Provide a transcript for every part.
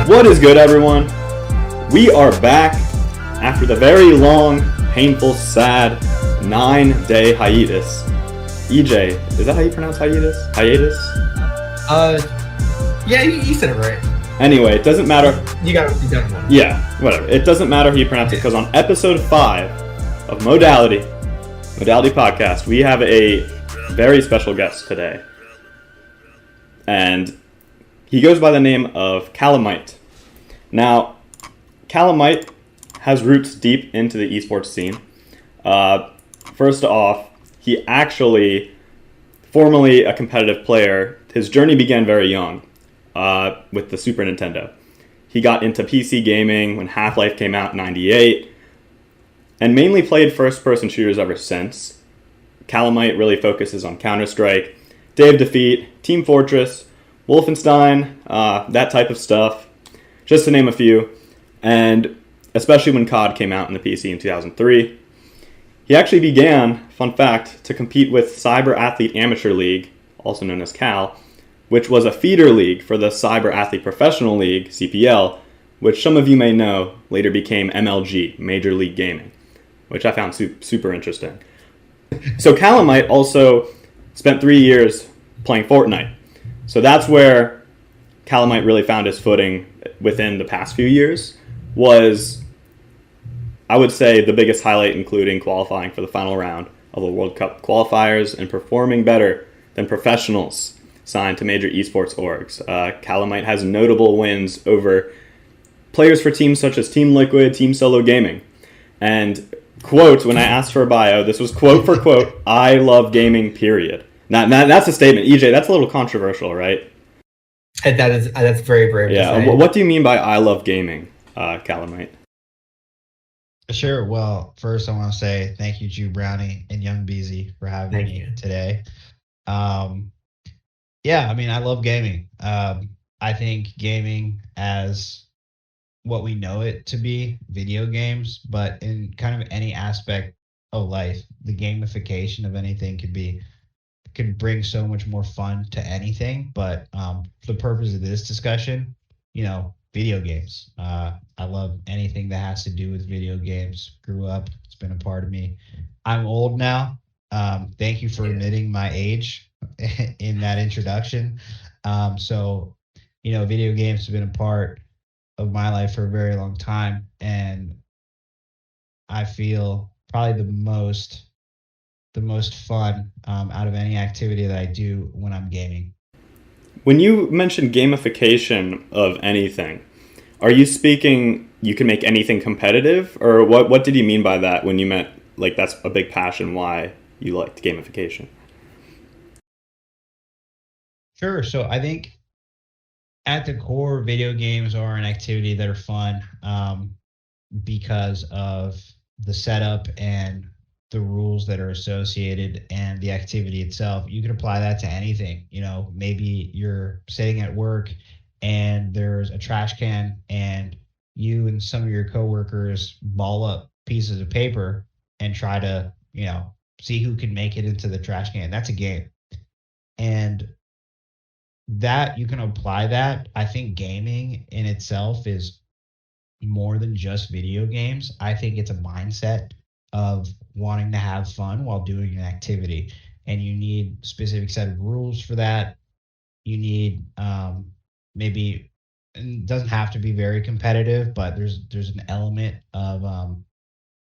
What is good, everyone? We are back after the very long, painful, sad 9-day hiatus. EJ, is that how you pronounce hiatus? Hiatus? Yeah, you said it right. Anyway, it doesn't matter. You got one. Yeah, whatever. It doesn't matter how you pronounce it, because on episode 5 of Modality Podcast, we have a very special guest today. And he goes by the name of Kalamight. Now, Kalamight has roots deep into the esports scene. First off, he actually, formerly a competitive player, his journey began very young with the Super Nintendo. He got into PC gaming when Half-Life came out in '98, and mainly played first-person shooters ever since. Kalamight really focuses on Counter-Strike, Day of Defeat, Team Fortress, Wolfenstein, that type of stuff, just to name a few, and especially when COD came out in the PC in 2003. He actually began, fun fact, to compete with Cyber Athlete Amateur League, also known as CAL, which was a feeder league for the Cyber Athlete Professional League, CPL, which some of you may know later became MLG, Major League Gaming, which I found super interesting. So Kalamight also spent 3 years playing Fortnite. So that's where Kalamight really found his footing within the past few years, was, I would say, the biggest highlight, including qualifying for the final round of the World Cup Qualifiers and performing better than professionals signed to major esports orgs. Kalamight has notable wins over players for teams such as Team Liquid, Team Solo Gaming. And quote, when I asked for a bio, this was quote for quote, "I love gaming, period." Now, that's a statement. EJ, that's a little controversial, right? That's very brave. Yeah. What do you mean by "I love gaming," Kalamight? Sure. Well, first I want to say thank you, Jew Brownie and Young Beezy, for having me today. Yeah, I mean, I love gaming. I think gaming as what we know it to be, video games, but in kind of any aspect of life, the gamification of anything could bring so much more fun to anything. But for the purpose of this discussion, video games. I love anything that has to do with video games. Grew up, it's been a part of me. I'm old now. Thank you for admitting my age in that introduction. So, video games have been a part of my life for a very long time, and I feel probably the most fun out of any activity that I do when I'm gaming. When you mention gamification of anything, are you speaking you can make anything competitive, or what did you mean by that when you meant like that's a big passion why you liked gamification? Sure. So I think at the core, video games are an activity that are fun because of the setup and the rules that are associated and the activity itself. You can apply that to anything. Maybe you're sitting at work and there's a trash can and you and some of your coworkers ball up pieces of paper and try to, see who can make it into the trash can. That's a game. And that you can apply that. I think gaming in itself is more than just video games. I think it's a mindset of wanting to have fun while doing an activity, and you need a specific set of rules for that. You need maybe, it doesn't have to be very competitive, but there's an element of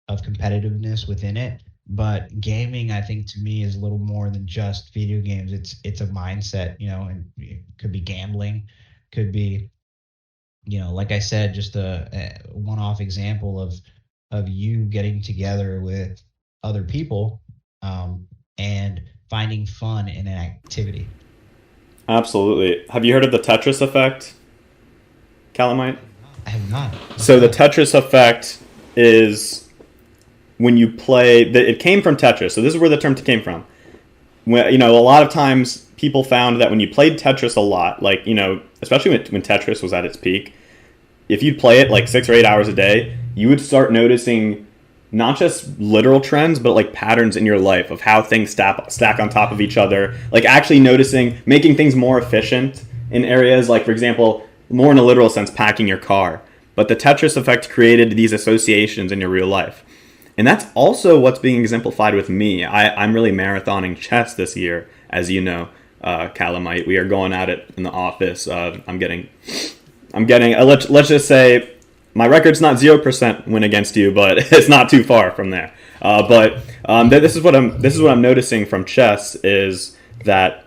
competitiveness within it. But gaming, I think, to me, is a little more than just video games. It's a mindset, and it could be gambling, could be, like I said, just a one-off example of you getting together with other people and finding fun in an activity. Absolutely. Have you heard of the Tetris effect, Kalamight? I have not. So the Tetris effect is when you play, it came from Tetris. So this is where the term came from. When, a lot of times people found that when you played Tetris a lot, like, especially when Tetris was at its peak, if you'd play it like 6 or 8 hours a day, you would start noticing not just literal trends, but like patterns in your life of how things stack on top of each other, like actually noticing, making things more efficient in areas like, for example, more in a literal sense, packing your car. But the Tetris effect created these associations in your real life. And that's also what's being exemplified with me. I'm really marathoning chess this year, as you know, Kalamight. We are going at it in the office. I'm getting. Let's just say my record's not 0% win against you, but it's not too far from there. This is what I'm noticing from chess is that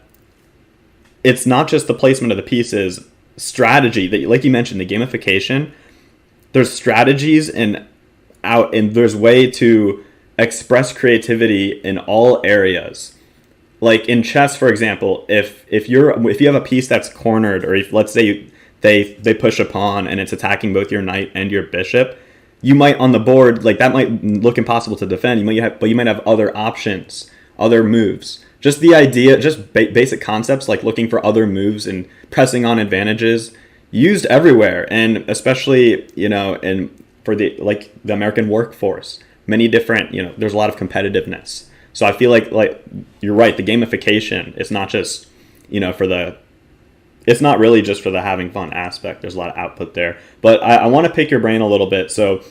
it's not just the placement of the pieces, strategy that, like you mentioned, the gamification. There's strategies and there's way to express creativity in all areas. Like in chess, for example, if you have a piece that's cornered, or if, let's say, they push a pawn and it's attacking both your knight and your bishop, you might on the board, like, that might look impossible to defend. But you might have other options, other moves. Just the idea, just basic concepts like looking for other moves and pressing on advantages, used everywhere, and especially for the American workforce, many different, there's a lot of competitiveness. So I feel like you're right, the gamification, it's not just it's not really just for the having fun aspect. There's a lot of output there. But I want to pick your brain a little bit. So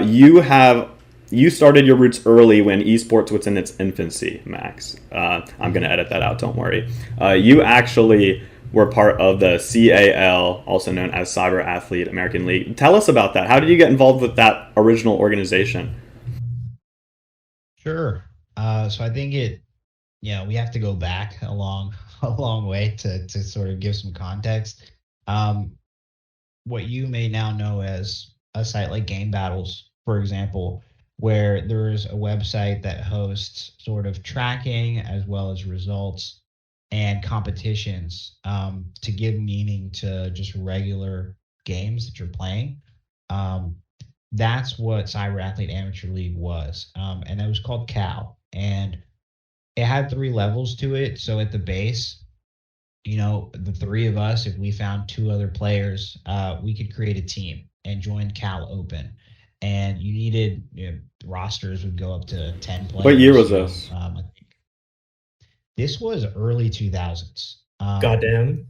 you started your roots early when esports was in its infancy, Max. I'm going to edit that out, don't worry. You actually were part of the CAL, also known as Cyber Athlete American League. Tell us about that. How did you get involved with that original organization? Sure. So I think we have to go back a long way to sort of give some context. What you may now know as a site like Game Battles, for example, where there's a website that hosts sort of tracking as well as results and competitions to give meaning to just regular games that you're playing. That's what Cyber Athlete Amateur League was. And it was called CAL. And it had 3 levels to it. So at the base, the 3 of us, if we found 2 other players, we could create a team and join Cal Open. And you needed, rosters would go up to 10 players. What year was this? I think this was early 2000s. Goddamn.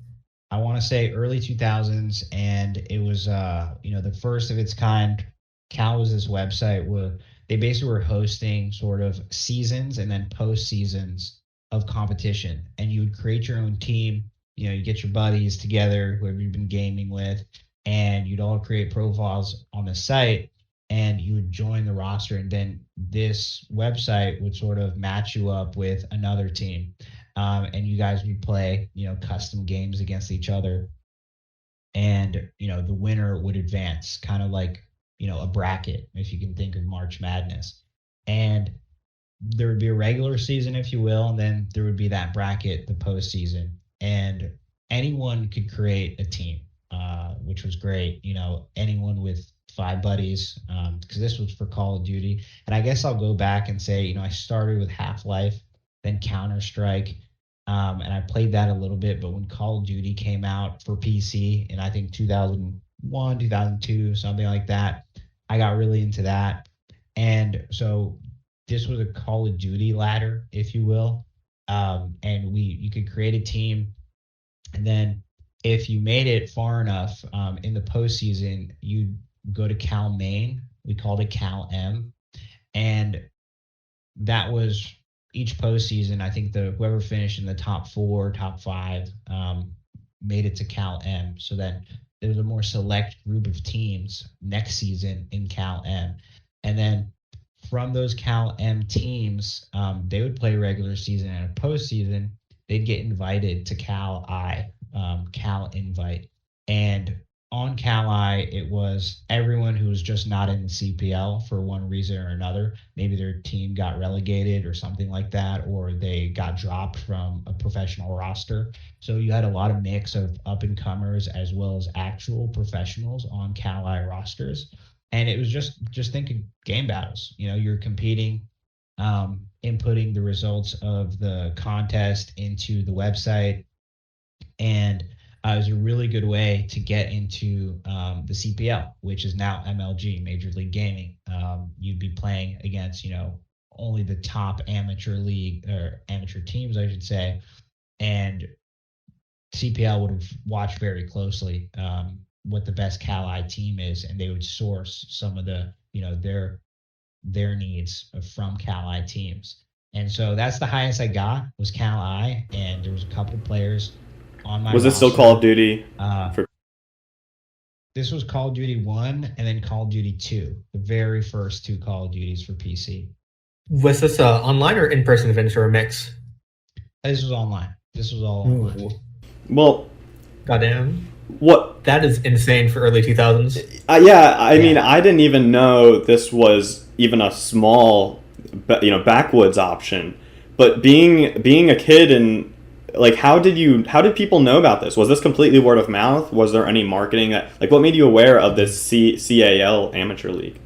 I want to say early 2000s, and it was the first of its kind. Cal was this website where they basically were hosting sort of seasons and then post seasons of competition, and you would create your own team. You get your buddies together, whoever you've been gaming with, and you'd all create profiles on the site, and you would join the roster, and then this website would sort of match you up with another team, and you guys would play custom games against each other, and the winner would advance, kind of like a bracket, if you can think of March Madness. And there would be a regular season, if you will, and then there would be that bracket, the postseason, and anyone could create a team, which was great. Anyone with 5 buddies, because this was for Call of Duty. And I guess I'll go back and say, I started with Half-Life, then Counter-Strike, and I played that a little bit. But when Call of Duty came out for PC in, I think, 2001, 2002, something like that, I got really into that. And so this was a Call of Duty ladder, if you will. And you could create a team, and then if you made it far enough in the postseason, you'd go to Cal Main. We called it Cal M, and that was each postseason. I think whoever finished in the top 4, top 5 made it to Cal M. So then there was a more select group of teams next season in Cal M, and then from those Cal M teams, they would play regular season, and a postseason, they'd get invited to Cal I, Cal Invite. And on Cal I, it was everyone who was just not in the CPL for one reason or another. Maybe their team got relegated or something like that, or they got dropped from a professional roster. So you had a lot of mix of up-and-comers as well as actual professionals on Cal I rosters. And it was just thinking game battles. You're competing, inputting the results of the contest into the website, and it was a really good way to get into the CPL, which is now MLG, Major League Gaming. You'd be playing against, only the top amateur league or amateur teams, I should say, and CPL would have watched very closely what the best Cali team is, and they would source some of the their needs from Cali teams. And so that's the highest I got was Cali, and there was a couple players on my Was this still roster. Call of Duty? This was Call of Duty 1 and then Call of Duty 2, the very first 2 Call of Duties for PC. Was this online or in-person events or a mix? This was online. This was all online. Ooh. Well, Goddamn. what? That is insane for early 2000s. Yeah, I mean, I didn't even know this was even a small, backwoods option. But being a kid and like, how did people know about this? Was this completely word of mouth? Was there any marketing what made you aware of this CAL amateur league?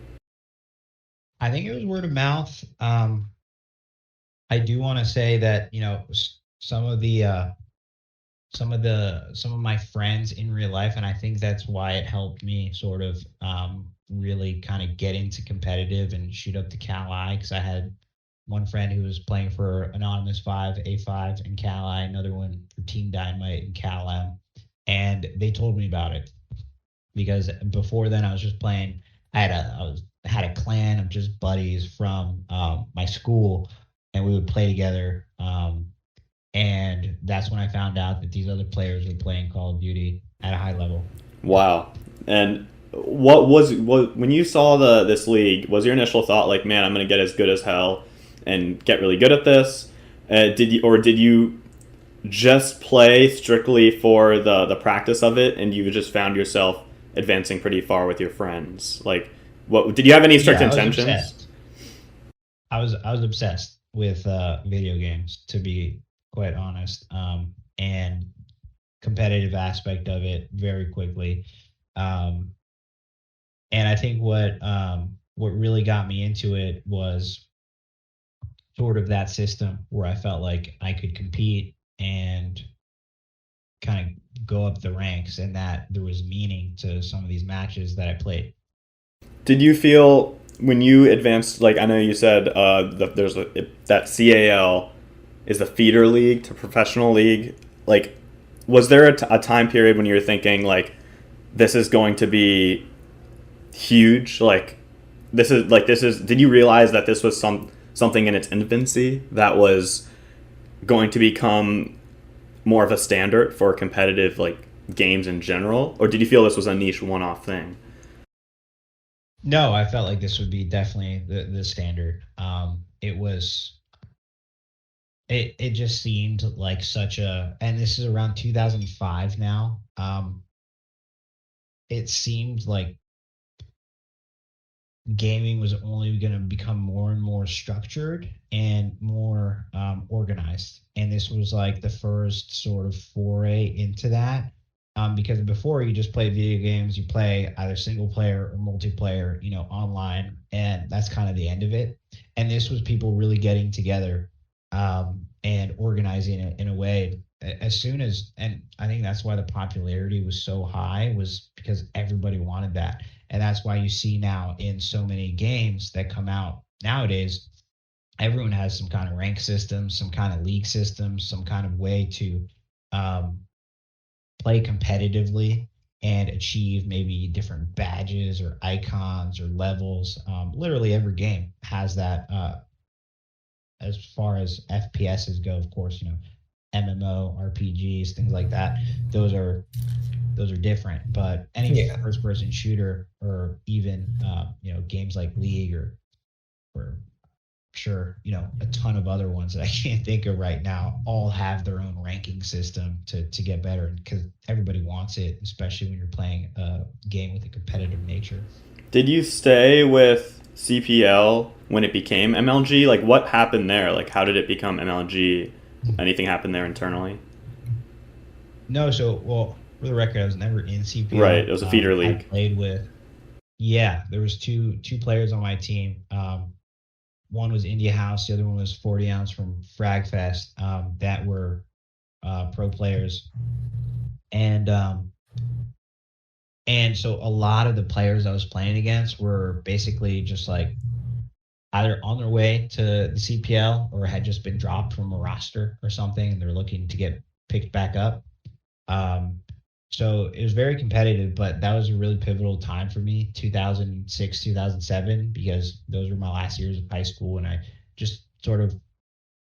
I think it was word of mouth. I do want to say that some of my friends in real life, and I think that's why it helped me sort of really kind of get into competitive and shoot up to Cali, because I had one friend who was playing for Anonymous 5, A5 in Cali, another one for Team Dynamite in Cal-Am, and they told me about it because before then I was just playing. I had a clan of just buddies from my school, and we would play together. And that's when I found out that these other players were playing Call of Duty at a high level. Wow. And what when you saw this league, was your initial thought like, man, I'm going to get as good as hell and get really good at this? Did you just play strictly for the practice of it, and you just found yourself advancing pretty far with your friends? Like, what did you have any strict intentions? I was obsessed with video games, to be quite honest, and competitive aspect of it very quickly. And I think what really got me into it was sort of that system where I felt like I could compete and kind of go up the ranks, and that there was meaning to some of these matches that I played. Did you feel when you advanced, like, I know you said there's that CAL is the feeder league to professional league, like, was there a time period when you were thinking like, this is going to be huge, did you realize that this was something in its infancy that was going to become more of a standard for competitive games in general, or did you feel this was a niche one-off thing? No, I felt like this would be definitely the standard. It just seemed like and this is around 2005 now. It seemed like gaming was only going to become more and more structured and more organized. And this was like the first sort of foray into that. Because before you just play video games, you play either single player or multiplayer, online, and that's kind of the end of it. And this was people really getting together and organizing it in a way as soon as, and I think that's why the popularity was so high, was because everybody wanted that. And that's why you see now in so many games that come out nowadays, everyone has some kind of rank system, some kind of league system, some kind of way to play competitively and achieve maybe different badges or icons or levels. Literally every game has that. As far as FPSs go, of course, MMO, RPGs, things like that. Those are different. But any first-person shooter, or even games like League or sure, a ton of other ones that I can't think of right now, all have their own ranking system to get better, because everybody wants it, especially when you're playing a game with a competitive nature. Did you stay with CPL when it became MLG? Like, what happened there? Like, how did it become MLG? Anything happened there internally? No, for the record, I was never in CPL. Right, it was a feeder league. I played with, there was two players on my team. One was India House, the other one was 40 Ounce from Fragfest, that were pro players. And so a lot of the players I was playing against were basically just like either on their way to the CPL or had just been dropped from a roster or something, and they're looking to get picked back up. So it was very competitive, but that was a really pivotal time for me, 2006, 2007, because those were my last years of high school, and I just sort of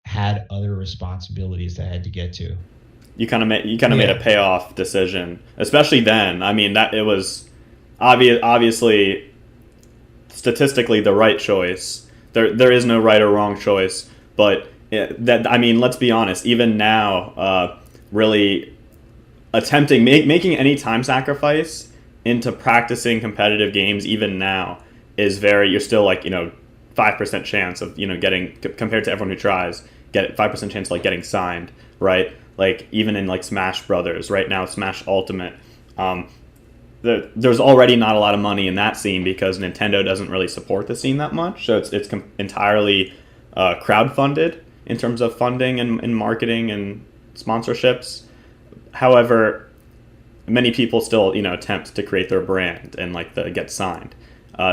had other responsibilities that I had to get to. You kind of made a payoff decision, especially then. I mean, that it was obviously statistically the right choice. There is no right or wrong choice, but that I mean, let's be honest. Even now, really making any time sacrifice into practicing competitive games, even now, is very. You're still like 5% chance of getting compared to everyone who tries get 5% chance of like getting signed, right? Like even in like Smash Brothers right now, Smash Ultimate. There's already not a lot of money in that scene because Nintendo doesn't really support the scene that much. So it's entirely crowd funded in terms of funding and marketing and sponsorships. However, many people still attempt to create their brand and like get signed.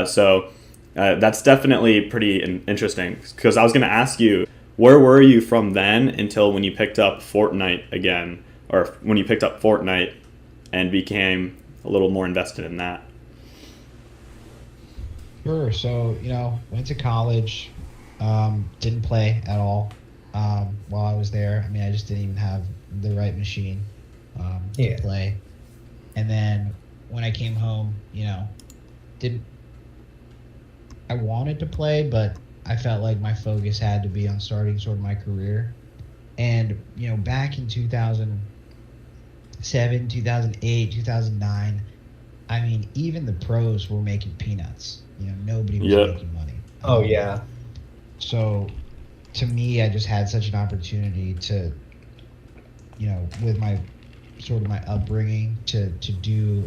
So that's definitely pretty interesting because I was going to ask you, where were you from then until when you picked up Fortnite again, or when you picked up Fortnite and became a little more invested in that? Sure. So, went to college, didn't play at all while I was there. I mean, I just didn't even have the right machine to play. And then when I came home, didn't I wanted to play, but I felt like my focus had to be on starting sort of my career. And, back in 2007, 2008, 2009, I mean, even the pros were making peanuts. Nobody was making money. Oh, yeah. So to me, I just had such an opportunity to, with my sort of my upbringing to do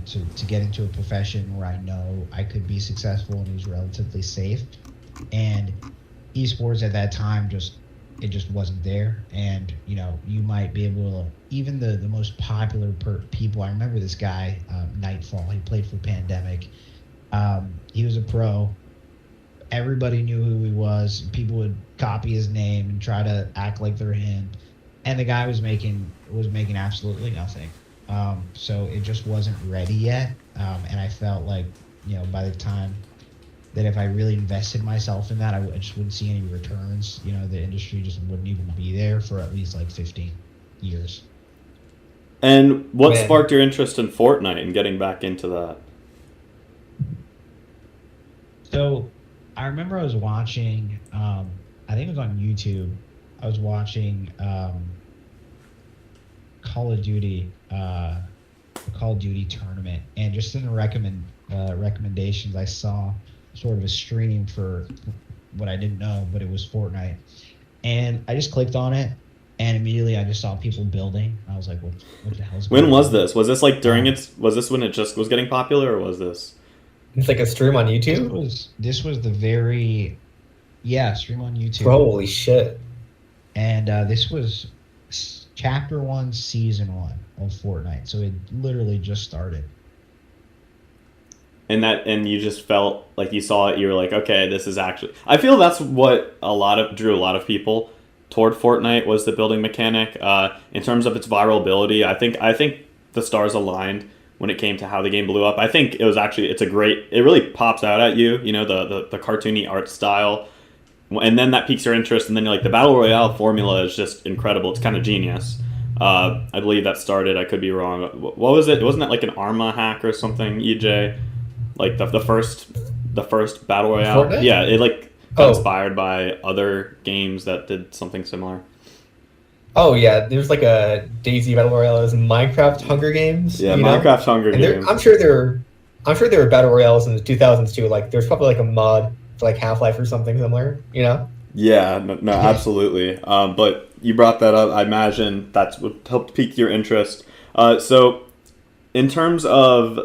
to get into a profession where I know I could be successful and was relatively safe. And esports at that time it just wasn't there. And you might be able to, even the most popular people. I remember this guy, Nightfall. He played for Pandemic. He was a pro. Everybody knew who he was. People would copy his name and try to act like they're him. And the guy was making absolutely nothing. So it just wasn't ready yet. And I felt like, by the time that if I really invested myself in that, I just wouldn't see any returns. The industry just wouldn't even be there for at least like 15 years. And what sparked your interest in Fortnite and getting back into that? So I remember I was watching, I think it was on YouTube. I was watching Call of Duty, the Call of Duty tournament, and just in the recommendations, I saw sort of a stream for what I didn't know, but it was Fortnite, and I just clicked on it, and immediately I just saw people building. I was like, "What the hell's going on?" When was this? Was this like during Was this when it just was getting popular, or was this? It's like a stream on YouTube? This was the stream on YouTube. Holy shit. And this was Chapter 1, Season 1 of Fortnite. So it literally just started. And you just felt like you saw it, you were like, okay, this is actually... I feel that's what drew a lot of people toward Fortnite, was the building mechanic. In terms of its viral ability, I think the stars aligned when it came to how the game blew up. I think it really pops out at you, the cartoony art style. And then that piques your interest, and then you're like, the Battle Royale formula is just incredible. It's kind of genius. I believe that started, I could be wrong. What was it? Wasn't that like an Arma hack or something, EJ? Like the first Battle Royale? Fortnite? Yeah, it got inspired by other games that did something similar. Oh yeah, there's like a Daisy Battle Royale, there's Minecraft Hunger Games. Yeah, Minecraft Hunger Games. I'm sure there were Battle Royales in the 2000s too. Like there's probably like a mod for like Half-Life or something similar, Yeah, no, absolutely. But you brought that up. I imagine that's what helped pique your interest. So, in terms of,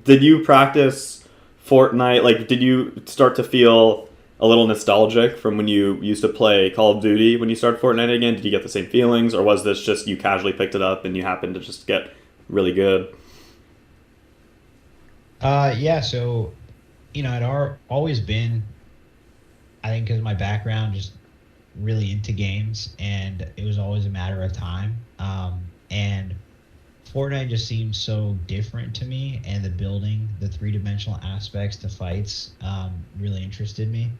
did you practice Fortnite? Like, did you start to feel a little nostalgic from when you used to play Call of Duty when you started Fortnite again? Did you get the same feelings, or was this just you casually picked it up and you happened to just get really good? Yeah, so, I'd always been, I think because of my background, just really into games, and it was always a matter of time. And Fortnite just seems so different to me, and the building, the three-dimensional aspects to fights, really interested me.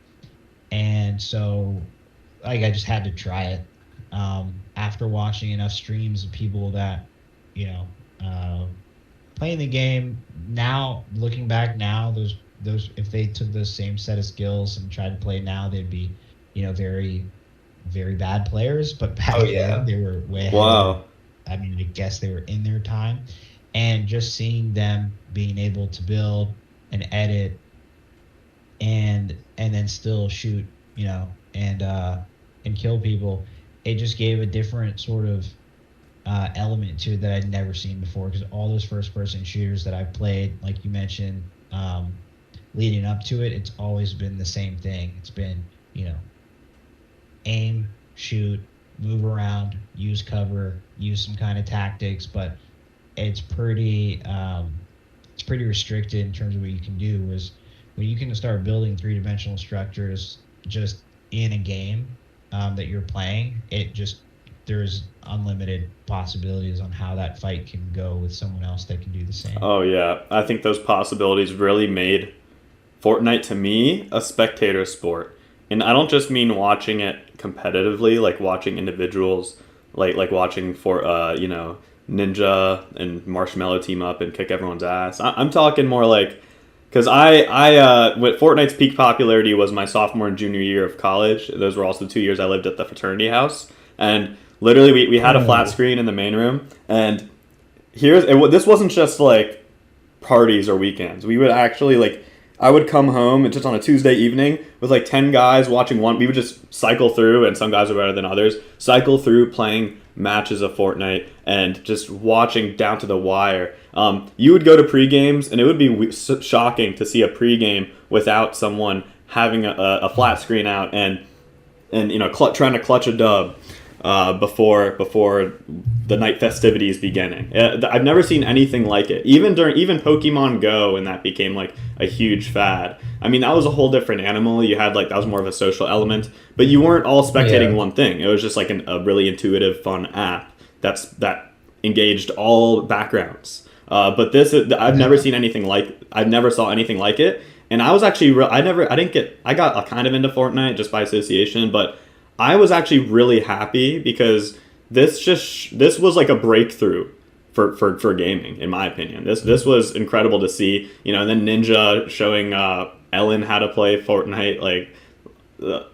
And so, like, I just had to try it. After watching enough streams of people that, you know, playing the game now, looking back now, those if they took those same set of skills and tried to play now, they'd be, very, very bad players. But back then, they were way ahead. Wow. I mean, I guess they were in their time, and just seeing them being able to build and edit, and then still shoot, and kill people, it just gave a different sort of element to it that I'd never seen before. Because all those first-person shooters that I've played, like you mentioned, leading up to it, it's always been the same thing. It's been, aim, shoot, move around, use cover, use some kind of tactics, but it's pretty restricted in terms of what you can do. Whereas when you can start building three-dimensional structures just in a game that you're playing, there's unlimited possibilities on how that fight can go with someone else that can do the same. Oh yeah, I think those possibilities really made Fortnite, to me, a spectator sport. And I don't just mean watching it competitively, like watching individuals, like watching for Ninja and Marshmallow team up and kick everyone's ass. I'm talking more like, because with Fortnite's peak popularity was my sophomore and junior year of college. Those were also 2 years I lived at the fraternity house, and literally we had a flat screen in the main room, and this wasn't just like parties or weekends. We would actually I would come home and just on a Tuesday evening with 10 guys watching one. We would just cycle through, and some guys are better than others, cycle through playing matches of Fortnite and just watching down to the wire. You would go to pre-games, and it would be shocking to see a pre-game without someone having a flat screen out and trying to clutch a dub before the night festivities beginning. I've never seen anything like it. Even Pokemon Go, when that became a huge fad. I mean, that was a whole different animal. You had that was more of a social element, but you weren't all spectating one thing. It was just a really intuitive, fun app that engaged all backgrounds. But this, I've never seen anything like. I've never saw anything like it. And I was actually, I got kind of into Fortnite just by association, but I was actually really happy because this was a breakthrough for gaming, in my opinion. This was incredible to see, and then Ninja showing Ellen how to play Fortnite,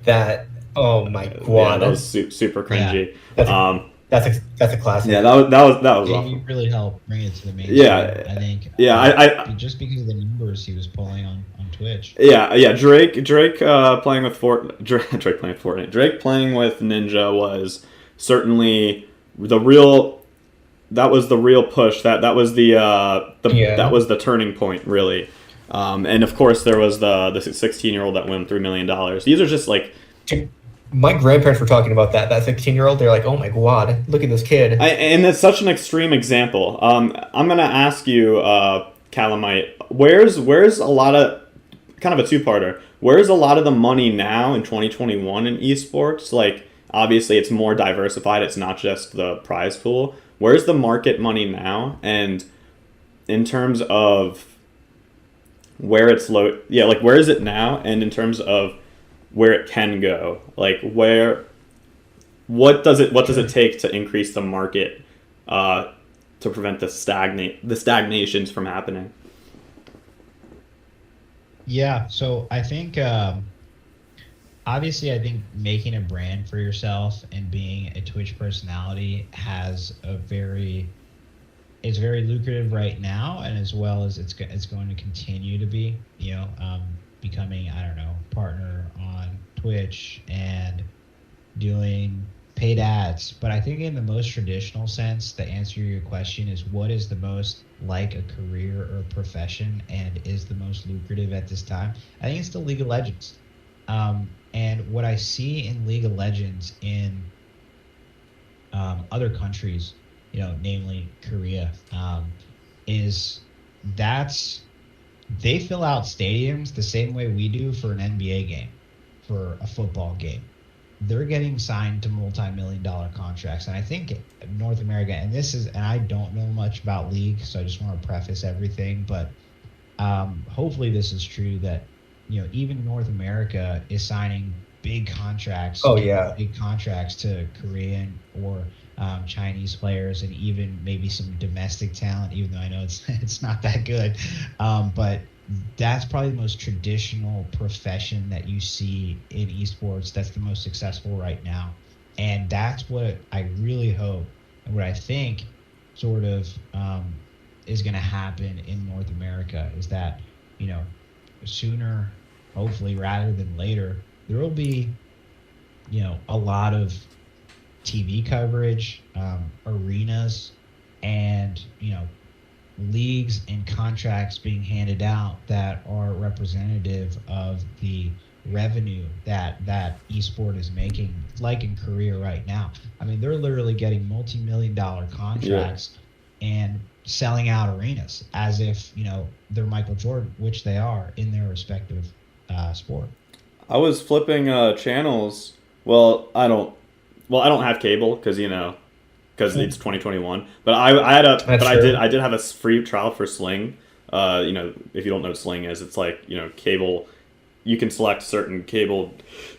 that. Oh my god, yeah, that was super cringy. Yeah. That's a classic. Yeah, that was awful. He really helped bring it to the mainstream. Yeah, I think. Yeah, I just because of the numbers he was pulling on Twitch. Yeah. Drake playing with Drake playing Fortnite. Drake playing with Ninja was certainly the real. That was the real push. That was that was the turning point, really. And of course, there was the 16-year-old that won $3 million. These are just my grandparents were talking about that 16-year-old. They're like, oh my god, look at this kid. And it's such an extreme example. I'm gonna ask you, Kalamight, where's a lot of, kind of a two-parter, where's a lot of the money now in 2021 in esports? Obviously it's more diversified. It's not just the prize pool. Where's the market money now? And in terms of where it's low, where is it now? And in terms of where it can go, what does it take to increase the market to prevent the stagnations from happening? Yeah, so I think obviously I think making a brand for yourself and being a Twitch personality is very lucrative right now, and as well as it's going to continue to be, becoming, partner on Twitch and doing paid ads. But I think in the most traditional sense, the answer to your question is, what is the most like a career or a profession and is the most lucrative at this time? I think it's the League of Legends. And what I see in League of Legends in other countries, namely Korea, is they fill out stadiums the same way we do for an NBA game, for a football game. they're getting signed to multi-million-dollar contracts. And I think North America, and I don't know much about league, so I just want to preface everything, but hopefully this is true that, even North America is signing big contracts. Oh, yeah. Big contracts to Korean or Chinese players, and even maybe some domestic talent, even though I know it's not that good. But that's probably the most traditional profession that you see in esports. That's the most successful right now. And that's what I really hope, and what I think sort of is going to happen in North America is that, sooner, hopefully, rather than later, there will be, a lot of TV coverage, arenas, and, leagues and contracts being handed out that are representative of the revenue that esport is making, like in Korea right now. I mean, they're literally getting multi-million-dollar contracts and selling out arenas as if, they're Michael Jordan, which they are in their respective sport. I was flipping channels. Well, I don't have cable because it's 2021. But I did have a free trial for Sling. If you don't know what Sling is, it's like cable. You can select certain cable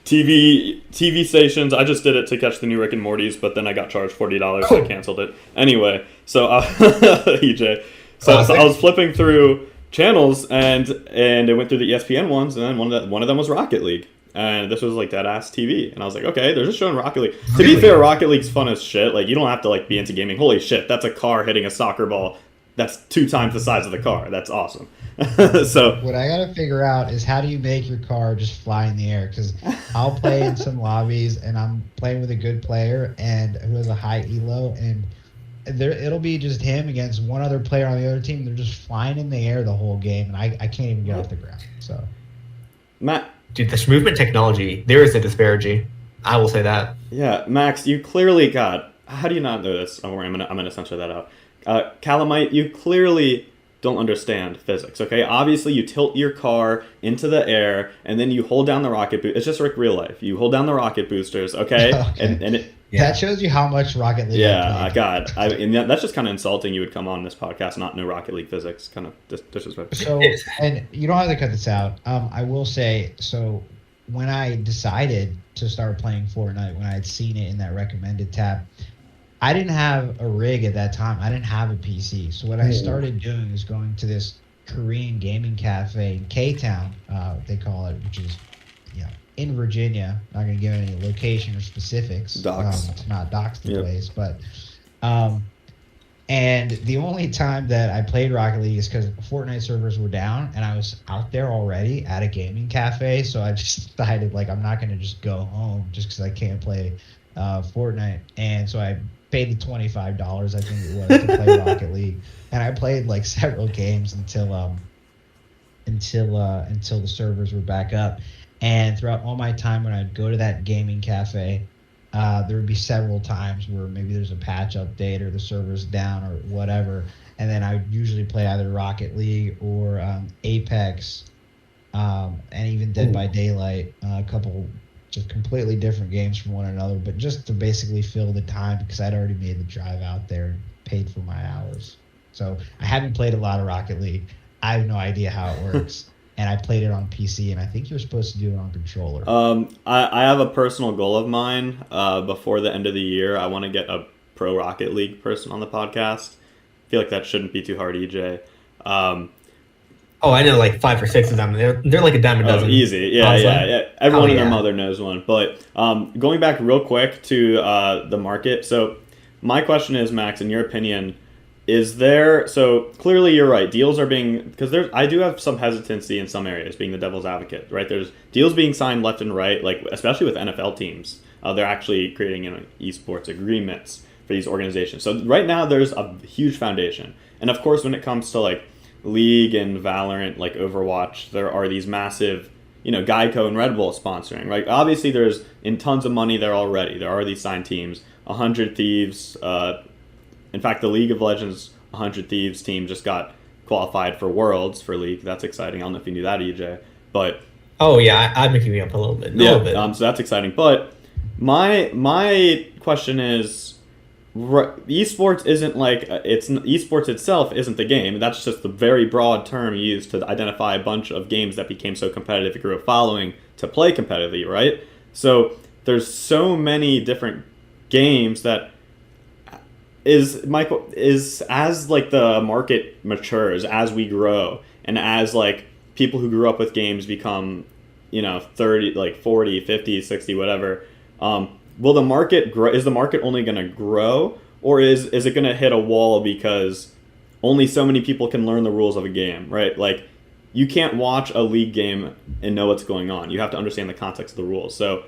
TV stations. I just did it to catch the new Rick and Morty's, but then I got charged $40, so I canceled it. Anyway, so EJ, so I was flipping through channels and it went through the ESPN ones, and then one of them was Rocket League. And this was like dead ass TV, and I was like, okay, they're just showing Rocket League. To be fair, Rocket League's fun as shit. Like, you don't have to be into gaming. Holy shit, that's a car hitting a soccer ball. That's 2 times the size of the car. That's awesome. So what I gotta figure out is, how do you make your car just fly in the air? Because I'll play in some lobbies, and I'm playing with a good player and who has a high elo, and it'll be just him against one other player on the other team. They're just flying in the air the whole game, and I can't even get off the ground. So, Matt. Dude, this movement technology, there is a disparity. I will say that. Yeah, Max, you clearly got. How do you not know this? Oh, I'm gonna censor that out. Kalamight, you clearly don't understand physics. Okay, obviously you tilt your car into the air and then you hold down the rocket boost. It's just like real life. You hold down the rocket boosters. Okay, okay. and it. Yeah. That shows you how much Rocket League. Yeah, God, and that's just kind of insulting. You would come on this podcast not know Rocket League physics, kind of disrespectful. So, and you don't have to cut this out. I will say, so when I decided to start playing Fortnite, when I had seen it in that recommended tab, I didn't have a rig at that time. I didn't have a PC. So what I started doing is going to this Korean gaming cafe in K-Town, they call it, which is, in Virginia. Not going to give any location or specifics. To not dox the place, but and the only time that I played Rocket League is because Fortnite servers were down, and I was out there already at a gaming cafe. So I just decided, I'm not going to just go home just because I can't play Fortnite, and so I paid the $25, I think it was, to play Rocket League, and I played several games until the servers were back up. And throughout all my time when I'd go to that gaming cafe, there would be several times where maybe there's a patch update or the server's down or whatever, and then I would usually play either Rocket League or Apex, and even Dead by Daylight, a couple just completely different games from one another, but just to basically fill the time because I'd already made the drive out there and paid for my hours. So I haven't played a lot of Rocket League. I have no idea how it works. And I played it on PC, and I think you're supposed to do it on controller. I have a personal goal of mine. Before the end of the year, I want to get a pro Rocket League person on the podcast. I feel like that shouldn't be too hard, EJ. I know 5 or 6 of them. They're like a dime a dozen. Easy. Yeah. Everyone and their mother knows one. But going back real quick to the market. So my question is, Max, in your opinion, is there, so clearly you're right, deals are being, because I do have some hesitancy in some areas, being the devil's advocate, right? There's deals being signed left and right, especially with NFL teams. They're actually creating esports agreements for these organizations. So right now there's a huge foundation. And of course, when it comes to League and Valorant, Overwatch, there are these massive, Geico and Red Bull sponsoring, right? Obviously there's in tons of money there already. There are these signed teams, 100 Thieves, in fact, the League of Legends 100 Thieves team just got qualified for Worlds for League. That's exciting. I don't know if you knew that, EJ. But oh, yeah, I'm making me up a little bit. So that's exciting. But My question is, esports isn't like esports itself isn't the game. That's just the very broad term used to identify a bunch of games that became so competitive it grew a following to play competitively, right? So there's so many different games that is as like the market matures, as we grow, and as like people who grew up with games become 30, like 40, 50, 60, whatever. Will the market grow? Is the market only going to grow, or is it going to hit a wall because only so many people can learn the rules of a game, right? Like, you can't watch a league game and know what's going on. You have to understand the context of the rules. So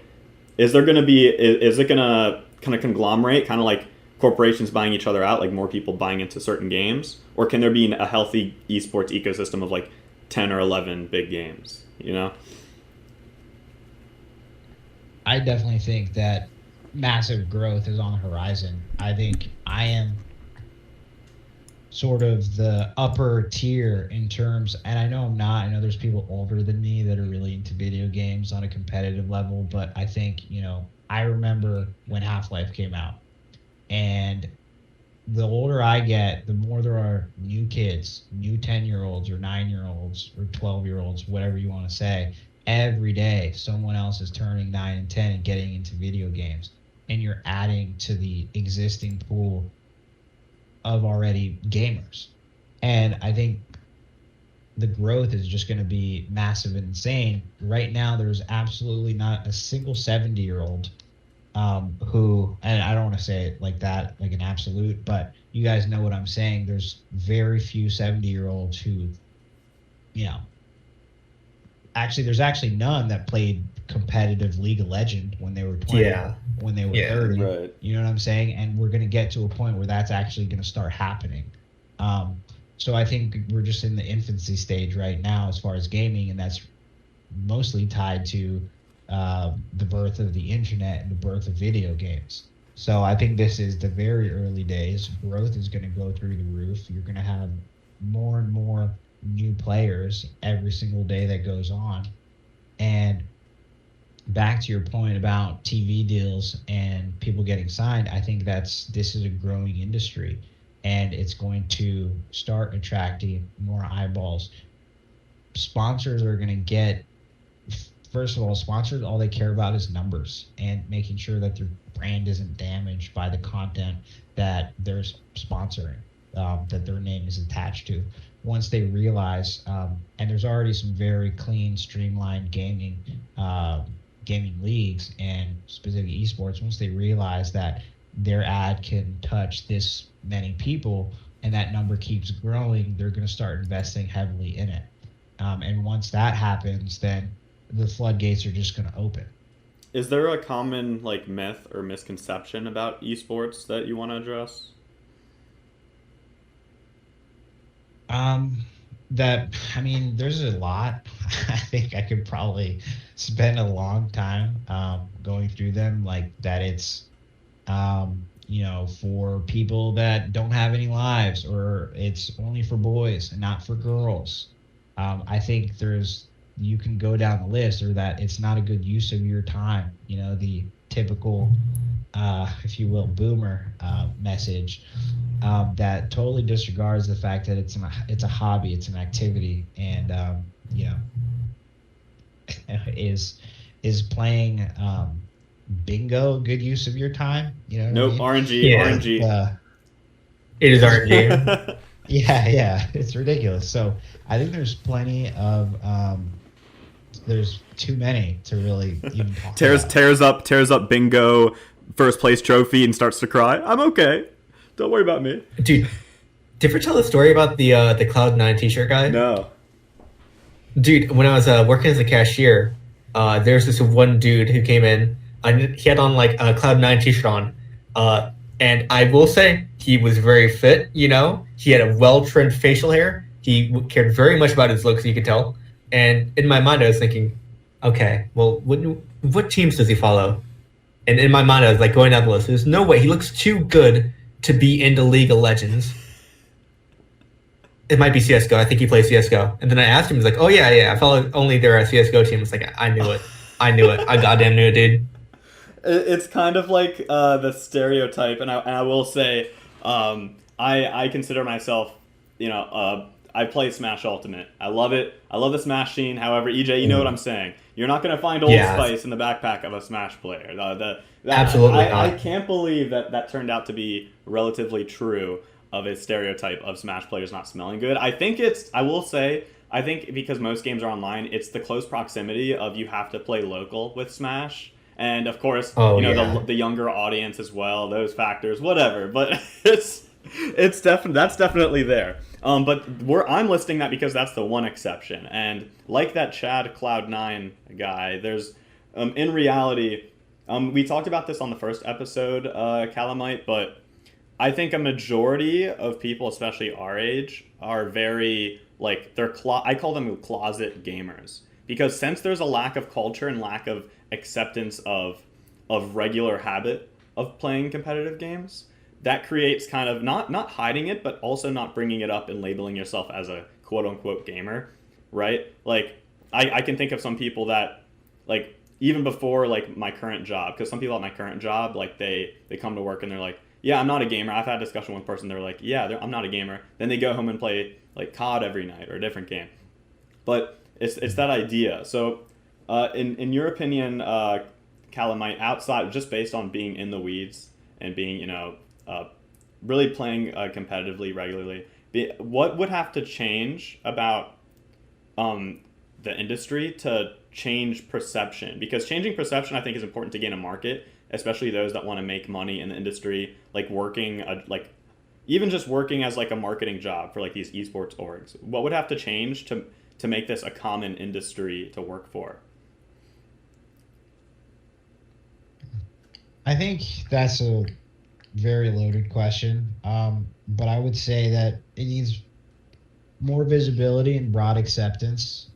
is there going to be, is it going to kind of conglomerate, kind of like corporations buying each other out, like more people buying into certain games? Or can there be a healthy esports ecosystem of like 10 or 11 big games, I definitely think that massive growth is on the horizon. I think I am sort of the upper tier in terms, and I know I'm not. I know there's people older than me that are really into video games on a competitive level, but I think, I remember when Half-Life came out. And the older I get, the more there are new kids, new 10-year-olds or 9-year-olds or 12-year-olds, whatever you want to say. Every day, someone else is turning 9 and 10 and getting into video games. And you're adding to the existing pool of already gamers. And I think the growth is just going to be massive and insane. Right now, there's absolutely not a single 70-year-old who, and I don't want to say it like that, like an absolute, but you guys know what I'm saying. There's very few 70-year-olds who, there's actually none that played competitive League of Legends when they were 20, when they were 30. Right. You know what I'm saying? And we're going to get to a point where that's actually going to start happening. So I think we're just in the infancy stage right now as far as gaming, and that's mostly tied to the birth of the internet and the birth of video games. So I think this is the very early days. Growth is going to go through the roof. You're going to have more and more new players every single day that goes on. And back to your point about TV deals and people getting signed, I think this is a growing industry, and it's going to start attracting more eyeballs. Sponsors are going to get, first of all, sponsors, all they care about is numbers and making sure that their brand isn't damaged by the content that they're sponsoring, that their name is attached to. Once they realize, and there's already some very clean, streamlined gaming leagues and specific esports, once they realize that their ad can touch this many people and that number keeps growing, they're going to start investing heavily in it. And once that happens, then the floodgates are just going to open. Is there a common like myth or misconception about esports that you want to address? There's a lot. I think I could probably spend a long time going through them, like that it's for people that don't have any lives, or it's only for boys and not for girls. I think you can go down the list, or that it's not a good use of your time. The typical, if you will, boomer message that totally disregards the fact that it's a hobby, it's an activity, and is playing bingo a good use of your time? Nope, RNG, Yeah. RNG. It is RNG. Yeah, it's ridiculous. So I think there's plenty of there's too many to really even talk about. tears up bingo first place trophy and starts to cry. I'm okay. Don't worry about me. Dude, did you ever tell the story about the Cloud9 t-shirt guy? No. Dude, when I was working as a cashier, there's this one dude who came in. He had on like a Cloud9 t-shirt on. And I will say he was very fit, He had a well-trimmed facial hair. He cared very much about his looks, you could tell. And in my mind, I was thinking, okay, well, what teams does he follow? And in my mind, I was like going down the list. There's no way. He looks too good to be into League of Legends. It might be CSGO. I think he plays CSGO. And then I asked him, he's like, oh, yeah, I follow only their CSGO team. It's like, I knew it. I goddamn knew it, dude. It's kind of like the stereotype, and I will say, I consider myself, I play Smash Ultimate. I love it. I love the Smash scene. However, EJ, you know what I'm saying. You're not gonna find Old Yeah, Spice in the backpack of a Smash player. absolutely I not. can't believe that turned out to be relatively true of a stereotype of Smash players not smelling good. I will say, I think because most games are online, it's the close proximity of you have to play local with Smash. And of course, Oh yeah. the younger audience as well, those factors, whatever. But that's definitely there. But I'm listing that because that's the one exception. And like that Chad Cloud9 guy, there's in reality, we talked about this on the first episode, Kalamight, but I think a majority of people, especially our age, are very like I call them closet gamers because since there's a lack of culture and lack of acceptance of regular habit of playing competitive games, that creates kind of not hiding it, but also not bringing it up and labeling yourself as a quote unquote gamer, right? Like I can think of some people that like even before like my current job, because some people at my current job like they come to work and they're like, yeah, I'm not a gamer. I've had a discussion with a person. They're like, yeah, I'm not a gamer. Then they go home and play like COD every night or a different game. But it's that idea. So, in your opinion, Calamite, outside just based on being in the weeds and being really playing competitively regularly, what would have to change about the industry to change perception? Because changing perception, I think, is important to gain a market, especially those that want to make money in the industry, like working, like even just working as like a marketing job for like these esports orgs. What would have to change to make this a common industry to work for? I think that's a very loaded question. But I would say that it needs more visibility and broad acceptance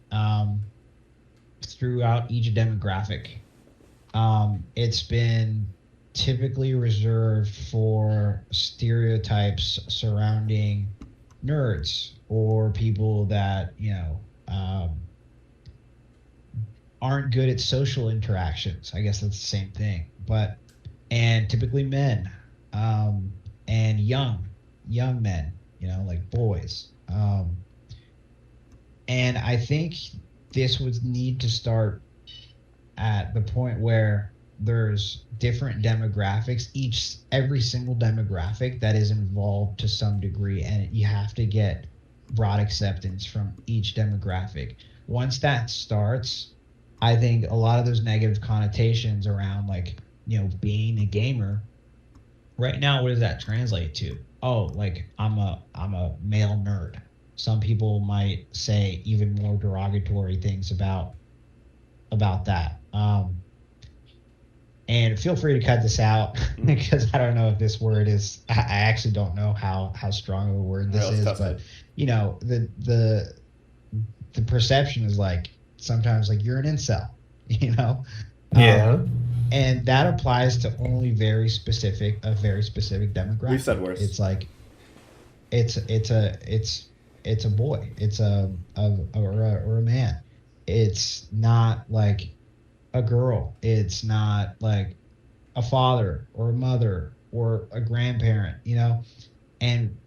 throughout each demographic. It's been typically reserved for stereotypes surrounding nerds or people that, aren't good at social interactions. I guess that's the same thing. And typically men, and young men, like boys. And I think this would need to start at the point where there's different demographics, every single demographic that is involved to some degree, and you have to get broad acceptance from each demographic. Once that starts, I think a lot of those negative connotations around like, being a gamer right now, what does that translate to? Oh, like I'm a male nerd. Some people might say even more derogatory things about that. And feel free to cut this out because I don't know if this word is. I actually don't know how strong of a word this is, but the perception is like sometimes like you're an incel, Yeah. And that applies to only a very specific demographic. We've said worse. It's like it's a boy, it's or a man. It's not like a girl. It's not like a father or a mother or a grandparent, And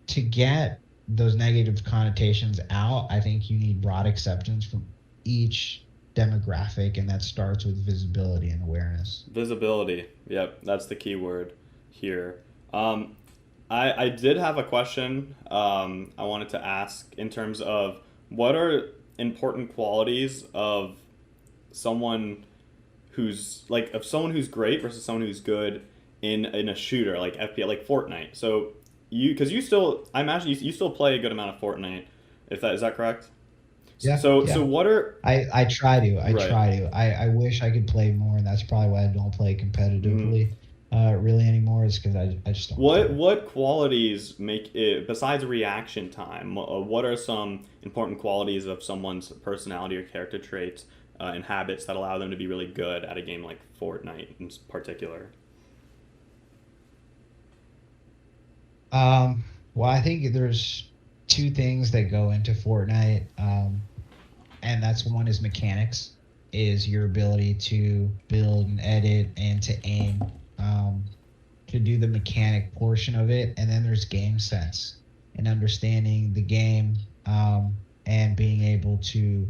to get those negative connotations out, I think you need broad acceptance from each demographic, and that starts with visibility and awareness. Visibility. Yep, that's the key word here. I did have a question I wanted to ask in terms of what are important qualities of someone who's great versus someone who's good in a shooter like FPS, like Fortnite. So I imagine you still play a good amount of Fortnite. Is that correct? Yeah. So yeah. so what are I try to. Right. Try to. I wish I could play more, and that's probably why I don't play competitively really anymore. Is because I just don't. what qualities make it besides reaction time? What are some important qualities of someone's personality or character traits and habits that allow them to be really good at a game like Fortnite in particular? Well, I think there's two things that go into Fortnite, and that's one is mechanics. is your ability to build and edit and to aim, to do the mechanic portion of it. And then there's game sense and understanding the game, and being able to,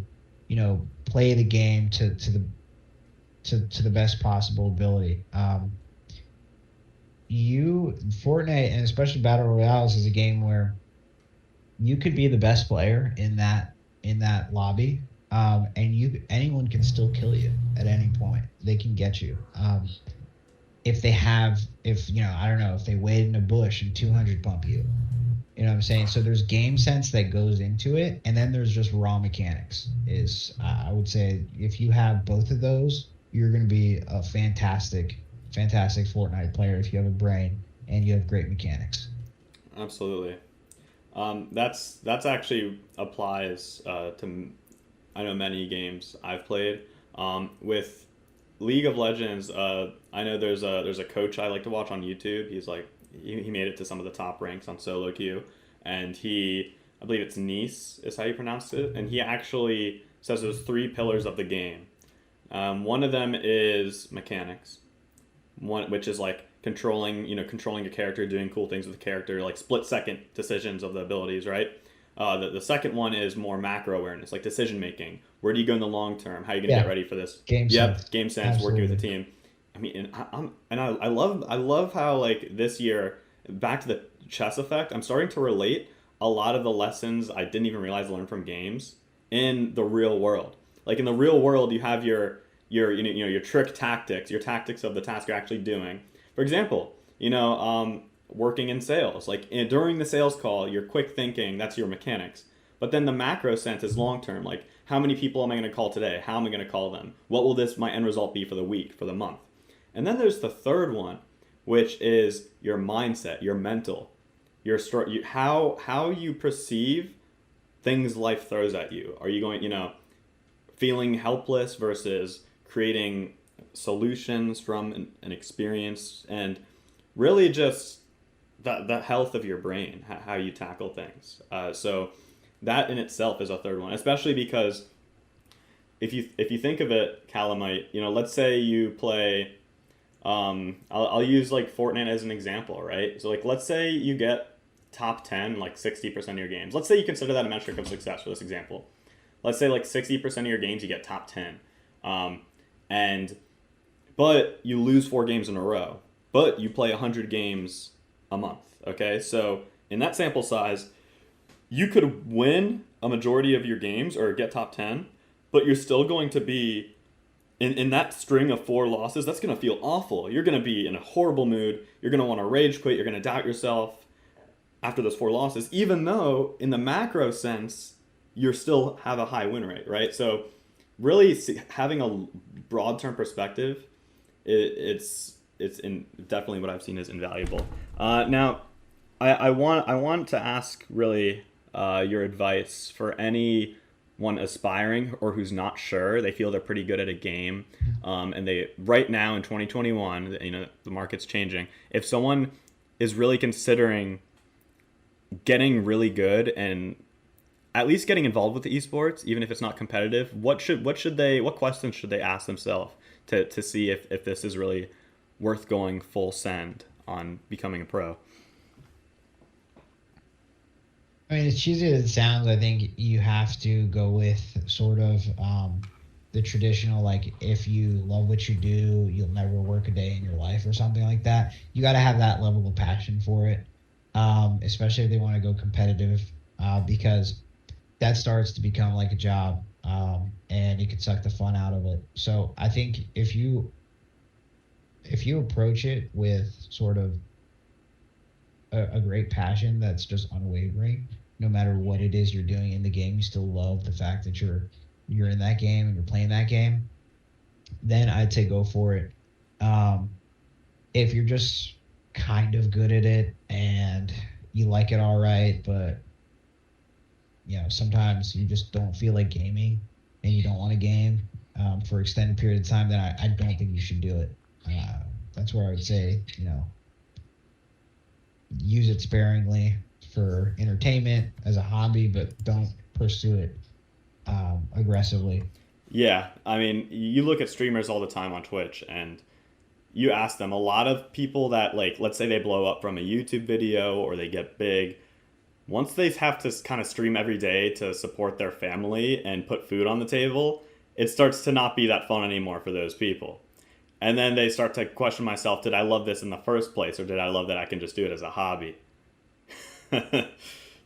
play the game to the best possible ability. Fortnite, and especially Battle Royales, is a game where you could be the best player in that lobby, and anyone can still kill you at any point. They can get you. If I don't know, if they wait in a bush and 200 bump you. You know what I'm saying? So there's game sense that goes into it, and then there's just raw mechanics. I would say if you have both of those, you're going to be a fantastic Fortnite player if you have a brain and you have great mechanics. Absolutely. That's actually applies to, I know, many games I've played. With League of Legends, I know there's a coach I like to watch on YouTube. He's like, he made it to some of the top ranks on solo queue, and I believe it's Nice is how you pronounce it, and he actually says there's 3 pillars of the game. One of them is mechanics, which is like controlling a character, doing cool things with the character, like split-second decisions of the abilities, right? The second one is more macro awareness, like decision making. Where do you go in the long term? How are you going to get ready for this? Game sense. Game sense. Absolutely. Working with the team. I mean, I love how, like, this year, back to the chess effect, I'm starting to relate a lot of the lessons I didn't even realize I learned from games in the real world. Like, in the real world, you have your trick tactics, your tactics of the task you're actually doing. For example, working in sales, like during the sales call, your quick thinking, that's your mechanics. But then the macro sense is long term, like how many people am I going to call today? How am I going to call them? What will my end result be for the week, for the month? And then there's the third one, which is your mindset, your mental, how you perceive things life throws at you. Are you going, feeling helpless versus creating solutions from an experience, and really just the health of your brain, how you tackle things. So that in itself is a third one, especially because if you think of it, Kalamight, let's say you play, I'll use like Fortnite as an example, right? So like, let's say you get top 10, like 60% of your games. Let's say you consider that a metric of success for this example. Let's say like 60% of your games you get top 10. But you lose 4 games in a row, but you play 100 games a month, okay? So in that sample size, you could win a majority of your games or get top 10, but you're still going to be, in that string of 4 losses, that's going to feel awful. You're going to be in a horrible mood. You're going to want to rage quit. You're going to doubt yourself after those 4 losses, even though in the macro sense, you still have a high win rate, right? So really having a broad term perspective, it's definitely what I've seen is invaluable. Now, I want to ask really your advice for anyone aspiring or who's not sure. They feel they're pretty good at a game, and they right now in 2021, the market's changing. If someone is really considering getting really good and at least getting involved with the esports, even if it's not competitive, what questions should they ask themselves to see if this is really worth going full send on becoming a pro? I mean, as cheesy as it sounds, I think you have to go with sort of the traditional, like, if you love what you do, you'll never work a day in your life or something like that. You got to have that level of passion for it, especially if they want to go competitive, because that starts to become like a job, and it could suck the fun out of it. So I think if you approach it with sort of a great passion that's just unwavering, no matter what it is you're doing in the game, you still love the fact that you're in that game and you're playing that game, then I'd say go for it. If you're just kind of good at it and you like it all right, but sometimes you just don't feel like gaming and you don't want to game for extended period of time, then I don't think you should do it. That's where I would say, use it sparingly for entertainment as a hobby, but don't pursue it aggressively. Yeah, I mean, you look at streamers all the time on Twitch, and you ask them, a lot of people that, like, let's say they blow up from a YouTube video or they get big, once they have to kind of stream every day to support their family and put food on the table, it starts to not be that fun anymore for those people. And then they start to question myself, did I love this in the first place, or did I love that I can just do it as a hobby?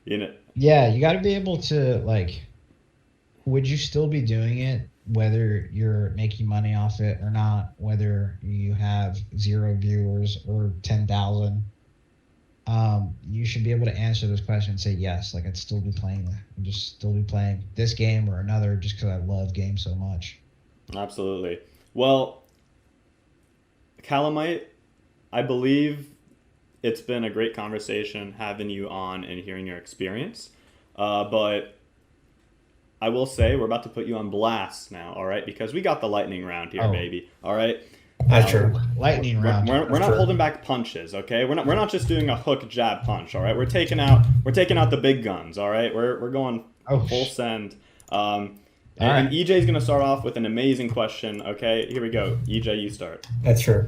You know? Yeah, you got to be able to, like, would you still be doing it whether you're making money off it or not, whether you have 0 viewers or 10,000? You should be able to answer those questions and say, yes, like I'd still be playing, I'd just still be playing this game or another just because I love games so much. Absolutely. Well, Kalamight, I believe it's been a great conversation having you on and hearing your experience. But I will say we're about to put you on blast now, all right? Because we got the lightning round here, baby. All right? That's true. Lightning round. We're not holding back punches, okay? We're not just doing a hook jab punch, all right? We're taking out the big guns, all right? We're going full send. And EJ's gonna start off with an amazing question, okay? Here we go. EJ, you start. That's true.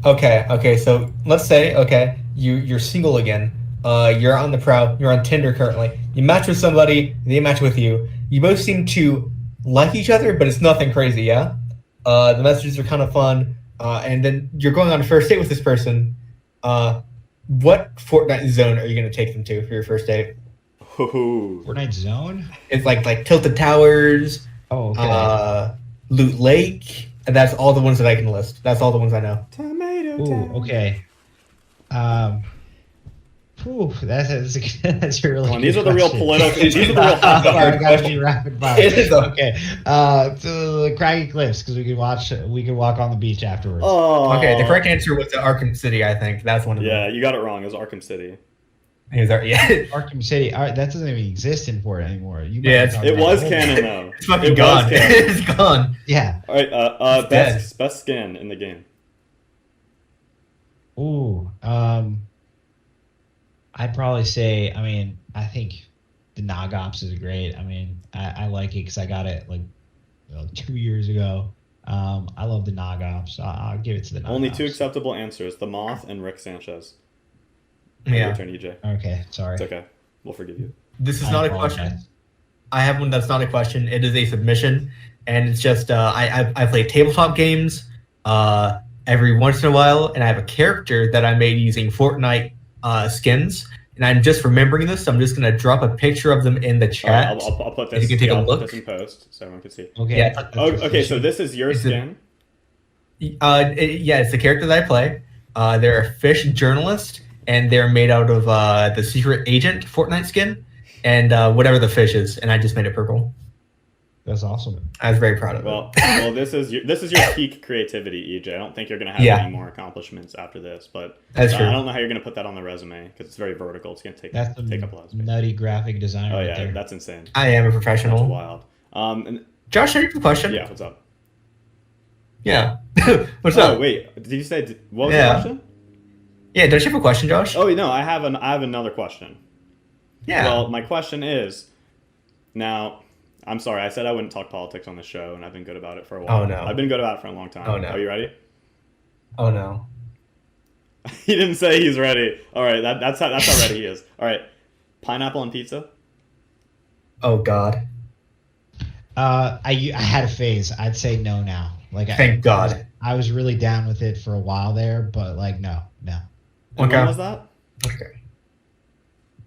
Okay. So let's say, you're single again. You're on the prowl. You're on Tinder currently. You match with somebody. They match with you. You both seem to like each other, but it's nothing crazy. Yeah. The messages are kind of fun. And then you're going on a first date with this person. What Fortnite zone are you going to take them to for your first date? Fortnite zone? It's like Tilted Towers. Oh, okay. Loot Lake. And that's all the ones that I can list. That's all the ones I know. Ooh, okay. That's a really good these are the real question. political. These are the real hot I gotta be rapid fire. It is Okay. To the Craggy Cliffs because we could walk on the beach afterwards. Oh. Okay, the correct answer was Arkham City, I think. That's one of them. Yeah, you got it wrong. It was Arkham City. Yeah. Arkham City. All right, that doesn't even exist in Fortnite anymore. It was canon though. It's fucking gone. It's gone. Yeah. All right. Best skin in the game. Ooh. I'd probably say. I mean, I think the Nog Ops is great. I mean, I like it because I got it like 2 years ago. I love the Nog Ops. I'll give it to the Nog Ops. Only 2 acceptable answers: the Moth and Rick Sanchez. Yeah. Your turn, EJ. Okay, sorry. It's okay. We'll forgive you. This is not a question. I have one that's not a question. It is a submission, and it's just I play tabletop games every once in a while, and I have a character that I made using Fortnite skins. And I'm just remembering this, so I'm just gonna drop a picture of them in the chat. I'll put this. You can take a look. Put this in post so everyone can see. Okay. Yeah. Okay. So this is your skin. It's the character that I play. They're a fish journalist, and they're made out of the secret agent Fortnite skin, and whatever the fish is, and I just made it purple. That's awesome. I was very proud of it. Well, this is your peak creativity, EJ. I don't think you're gonna have any more accomplishments after this, but That's true. I don't know how you're gonna put that on the resume because it's very vertical. It's gonna take up a lot of space. Nutty graphic designer. Oh right yeah, there. that's insane. I am a That's professional. wild. And Josh, I have a question. yeah, what's up? Yeah. What's Oh up? wait, did you say what was Yeah. the question? Yeah, don't you have a question, Josh? Oh no, I have another question. Yeah. Well, my question is, now, I'm sorry, I said I wouldn't talk politics on the show, and I've been good about it for a while. Oh, no. I've been good about it for a long time. Oh, no. Are you ready? Oh no. He didn't say he's ready. All right, that's how ready he is. All right, pineapple on pizza. Oh God. I had a phase. I'd say no now. Like Thank God. I was really down with it for a while there, but like no. And Okay. when was that? Okay.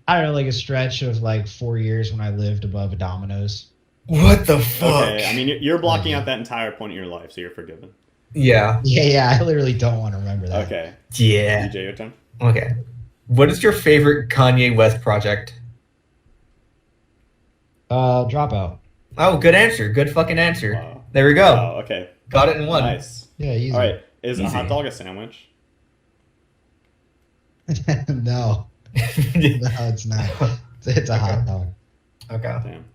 I don't know, like a stretch of like 4 years when I lived above a Domino's. What the fuck? Okay, I mean you're blocking out that entire point of your life, so you're forgiven. Yeah. Yeah, I literally don't want to remember that. Okay. Yeah. DJ, your turn. Okay. What is your favorite Kanye West project? Dropout. Oh, good answer. Good fucking answer. Wow. There we go. Oh, okay. Got it in one. Nice. Yeah, easy. All right, is a Easy. hot dog a sandwich? No, it's not. It's a hot dog. Okay. Damn.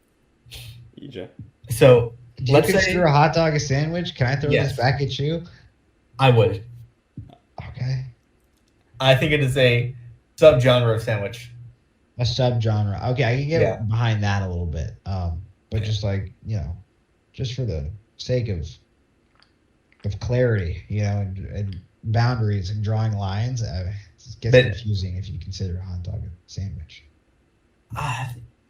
EJ. So Do you let's consider say a hot dog a sandwich? Can I throw Yes. this back at you? I would. Okay. I think it is a subgenre of sandwich. A subgenre. Okay, I can get Yeah. behind that a little bit. But just like, just for the sake of clarity, and boundaries and drawing lines, it gets confusing if you consider a hot dog a sandwich.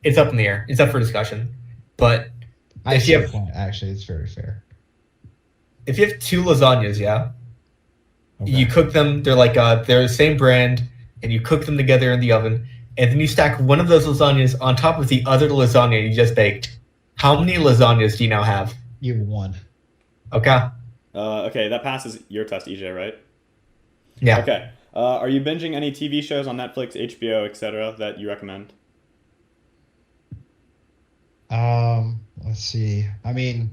It's up in the air. It's up for discussion. But I see your point. Actually, it's very fair. If you have 2 lasagnas, Okay. you cook them. They're like they're the same brand, and you cook them together in the oven, and then you stack one of those lasagnas on top of the other lasagna you just baked. How many lasagnas do you now have? You have 1. Okay. Okay, that passes your test, EJ, right? Yeah. Okay. Are you binging any TV shows on Netflix, HBO, etc. that you recommend? Let's see. I mean,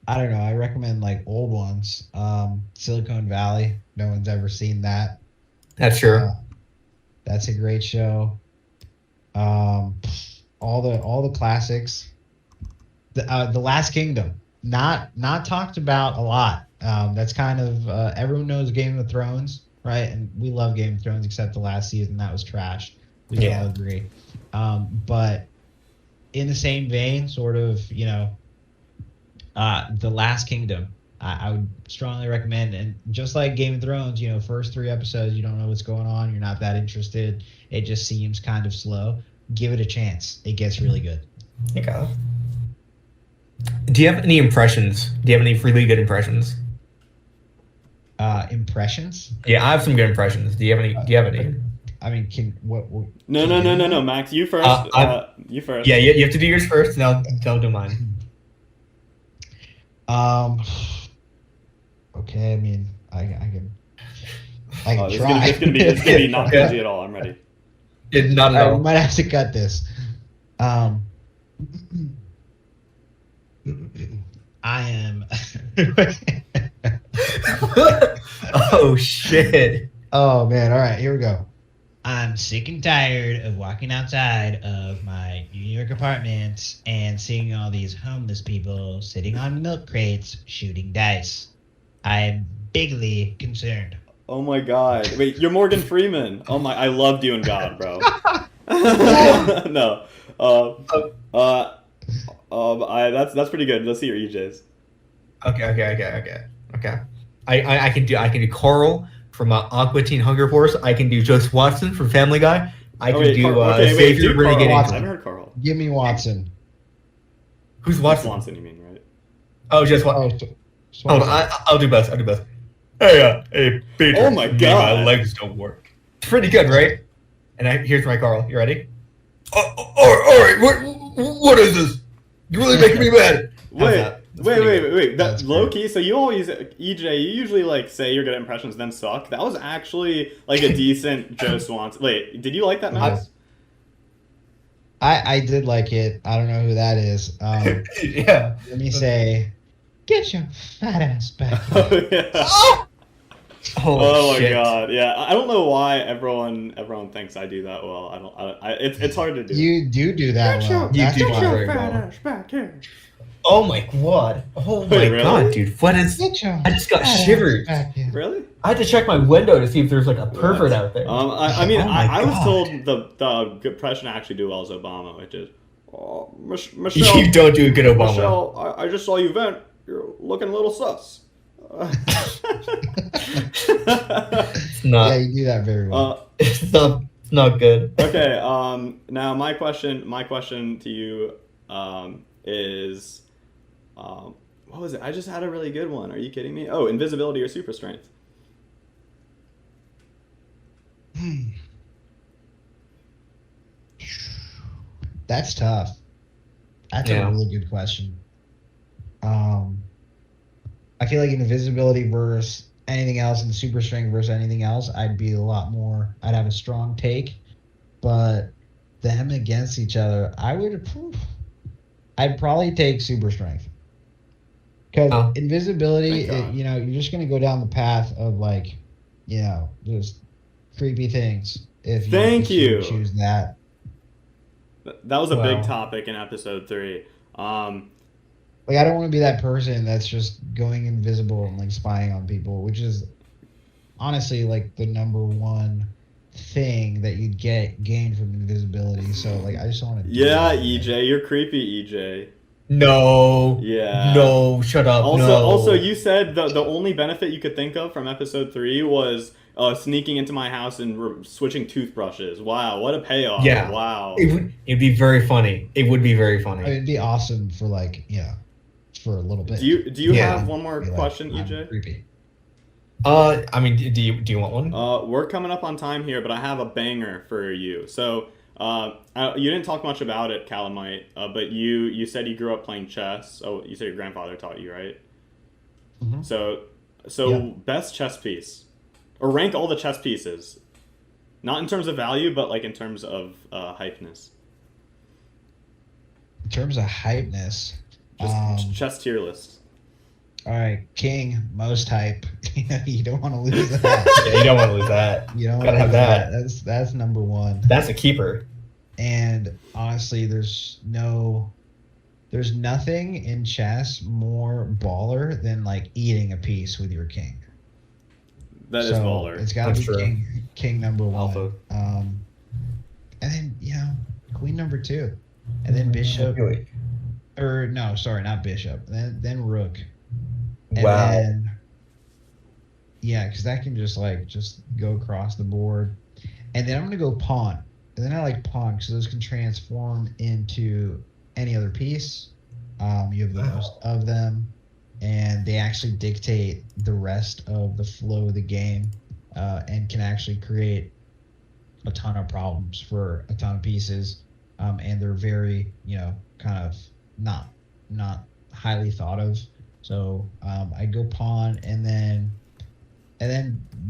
I don't know. I recommend like old ones. Silicon Valley. No one's ever seen that. That's true. That's a great show. All the classics. The Last Kingdom. Not talked about a lot. That's kind of everyone knows Game of Thrones, right? And we love Game of Thrones, except the last season that was trash. We can all agree. But in the same vein, sort of, The Last Kingdom, I would strongly recommend. And just like Game of Thrones, first 3 episodes, you don't know what's going on. You're not that interested. It just seems kind of slow. Give it a chance. It gets really good. Okay. Do you have any impressions? Do you have any really good impressions? Impressions? Yeah, I have some good impressions. Do you have any? I mean, what No, Max, you first. You first. Yeah, you have to do yours first, and I'll do mine. Okay, I mean, I can It's try. gonna be not crazy at all. I'm ready. It's not at all. We might have to cut this. I am. Oh shit! Oh man! All right, here we go. I'm sick and tired of walking outside of my New York apartment and seeing all these homeless people sitting on milk crates shooting dice. I am bigly concerned. Oh my God! Wait, you're Morgan Freeman. Oh my! I loved you in God, bro. No. That's pretty good. Let's see your EJs. Okay. I can do Carl from Aqua Teen Hunger Force. I can do Joseph Watson from Family Guy. I can do Xavier Renegade Carl. I Angel. haven't heard Carl. Give me Watson. Who's Watson? Swanson, you mean, right? Oh, just Watson. Hold on, I'll do both. Hey, Peter. Oh my God. My legs don't work. It's pretty good, right? And here's my Carl. You ready? All right. What is this? You're really making me mad. Wait. That's Low key. So you always, EJ, you usually say you're good at impressions, then suck. That was actually a decent Joe Swanson. Wait, did you like that, Max? I did like it. I don't know who that is. Yeah. Let me say, get your fat ass back Oh here. yeah. Oh my shit. God. Yeah. I don't know why everyone thinks I do that well. It's hard to do. You do that well. You That's do why. very well. Oh my God. Oh my really? God, dude. What is? I just got shivers. Really? I had to check my window to see if there's like a pervert out there. I mean, Oh my I was God. told the impression I actually do well is Obama, which is, Michelle. You don't do a good Obama. Michelle, I just saw you vent. You're looking a little sus. It's not. Yeah, you do that very well. It's not good. Okay. Now my question to you is, what was it? I just had a really good one. Are you kidding me? Oh, invisibility or super strength? That's tough. That's Yeah. a really good question. I feel like invisibility versus anything else and super strength versus anything else, I'd have a strong take. But them against each other, I'd probably take super strength. Because invisibility, you're just going to go down the path of just creepy things. If you choose that. That was a big topic in episode 3. I don't want to be that person that's just going invisible and spying on people, which is honestly the number one thing that you'd gain from invisibility. So I just don't want to. Yeah, EJ, you're creepy, EJ. No. Yeah. No, shut up. Also, no. you said the only benefit you could think of from episode 3 was sneaking into my house and switching toothbrushes. Wow, what a payoff! Yeah. Wow. It'd be very funny. It would be very funny. I mean, it'd be awesome for like, for a little bit. Do you Yeah. have one more Be like, question, I'm EJ? creepy. I mean, do you want one? We're coming up on time here, but I have a banger for you. So, you didn't talk much about it, Kalamight, but you said you grew up playing chess. Oh, you said your grandfather taught you, right? Mm-hmm. So Yeah. best chess piece, or rank all the chess pieces, not in terms of value, but like in terms of hypeness. In terms of hypeness, Just chess tier list. all right, king, most hype. You don't want to lose that. Yeah, you don't want to lose that. You don't Gotta want to have lose that. That's number one. That's a keeper. And honestly, there's nothing in chess more baller than like eating a piece with your king. That is baller. It's got to That's be true. king number one. Alpha. And then queen number two, and then bishop. Really? Or no, sorry, not bishop. Then rook. And Wow. then, because that can just go across the board. And then I'm gonna go pawn. And then I like pawn because those can transform into any other piece. You have the most of them, and they actually dictate the rest of the flow of the game, and can actually create a ton of problems for a ton of pieces. And they're very, kind of not highly thought of. So I go pawn and then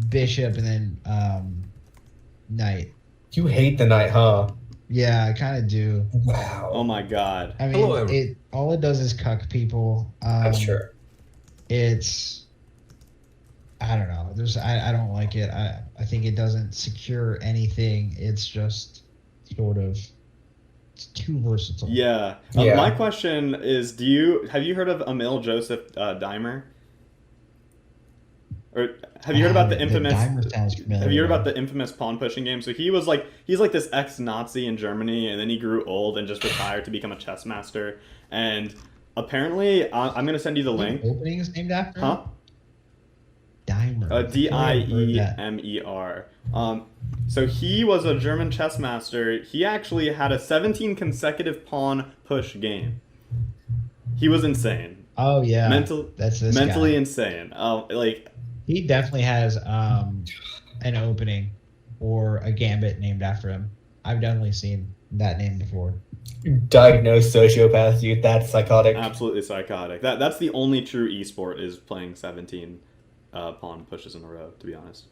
bishop and then knight. You hate the knight, huh? Yeah, I kind of do. Wow. Oh my god. I mean, Hello, everyone. all it does is cuck people. That's true. It's I don't know. I don't like it. I think it doesn't secure anything. It's just sort of it's too versatile. Yeah. Yeah. My question is, have you heard of Emil Joseph Dimer? Or have you heard about the infamous? Dimer sounds familiar. Have you heard about the infamous pawn pushing game? So he's like this ex-Nazi in Germany, and then he grew old and just retired to become a chess master. And apparently, I'm gonna send you the link. Opening is named after him? Huh? Dimer. I Diemer. So he was a German chess master. He actually had a 17 consecutive pawn push game. He was insane. Oh yeah. That's this mentally guy. insane. He definitely has an opening or a gambit named after him. I've definitely seen that name before. Diagnosed sociopath, dude. That's psychotic. Absolutely psychotic. That's the only true esport is playing 17 pawn pushes in a row. To be honest,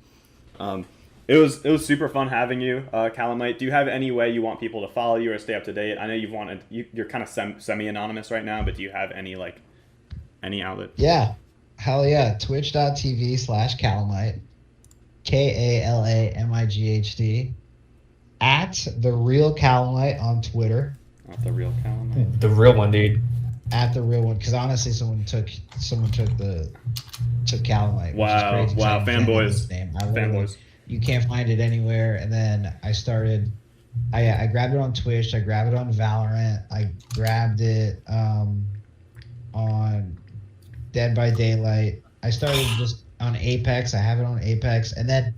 it was super fun having you, Kalamight. Do you have any way you want people to follow you or stay up to date? I know you're kind of semi anonymous right now, but do you have any outlet? Yeah. Hell yeah. Twitch.tv/Kalamight. KALAMIGHT. At the real Kalamight on Twitter. Not the real Kalamight. The real one, dude. At the real one, because honestly, someone took Kalamight. Wow, which is crazy, wow, 'cause I can't remember fanboys, his name. I literally- fanboys. You can't find it anywhere. And then I grabbed it on Twitch. I grabbed it on Valorant. I grabbed it on Dead by Daylight. I started just on Apex. I have it on Apex, and then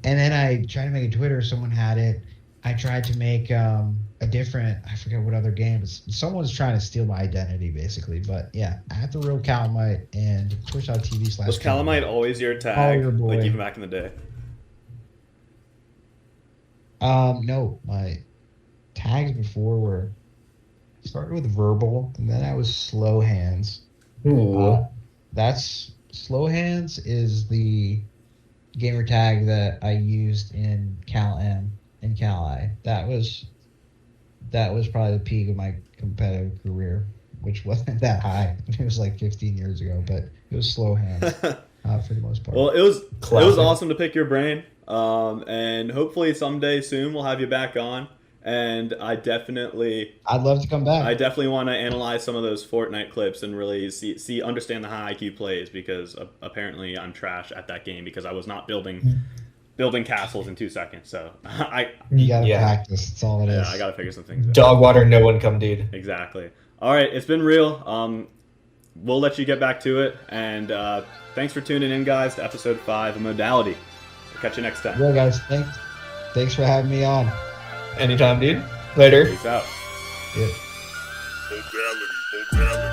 I tried to make a Twitter. Someone had it. I tried to make a different. I forget what other game. Someone's trying to steal my identity, basically. But yeah, at the real Kalamight and Twitch.tv/. Was Kalamight always your tag, Oh, your boy. like even back in the day? No, my tags before started with verbal, and then I was slow hands. Ooh. That's slow hands is the gamer tag that I used in Cal M and Cal I. That was probably the peak of my competitive career, which wasn't that high. It was like 15 years ago, but it was slow hands for the most part. Well, it was Classic. awesome to pick your brain, and hopefully someday soon we'll have you back on. And I'd love to come back. I definitely want to analyze some of those Fortnite clips and really understand the high IQ plays, because apparently I'm trash at that game because I was not building castles in 2 seconds. So You gotta practice. That's all it is. I gotta figure some things out. Dog water, no one come, dude. Exactly. All right, it's been real. We'll let you get back to it. And thanks for tuning in, guys, to episode 5 of Modality. We'll catch you next time. Yeah, guys. Thanks for having me on. Anytime, dude. Later. Peace out. Yeah. Modality.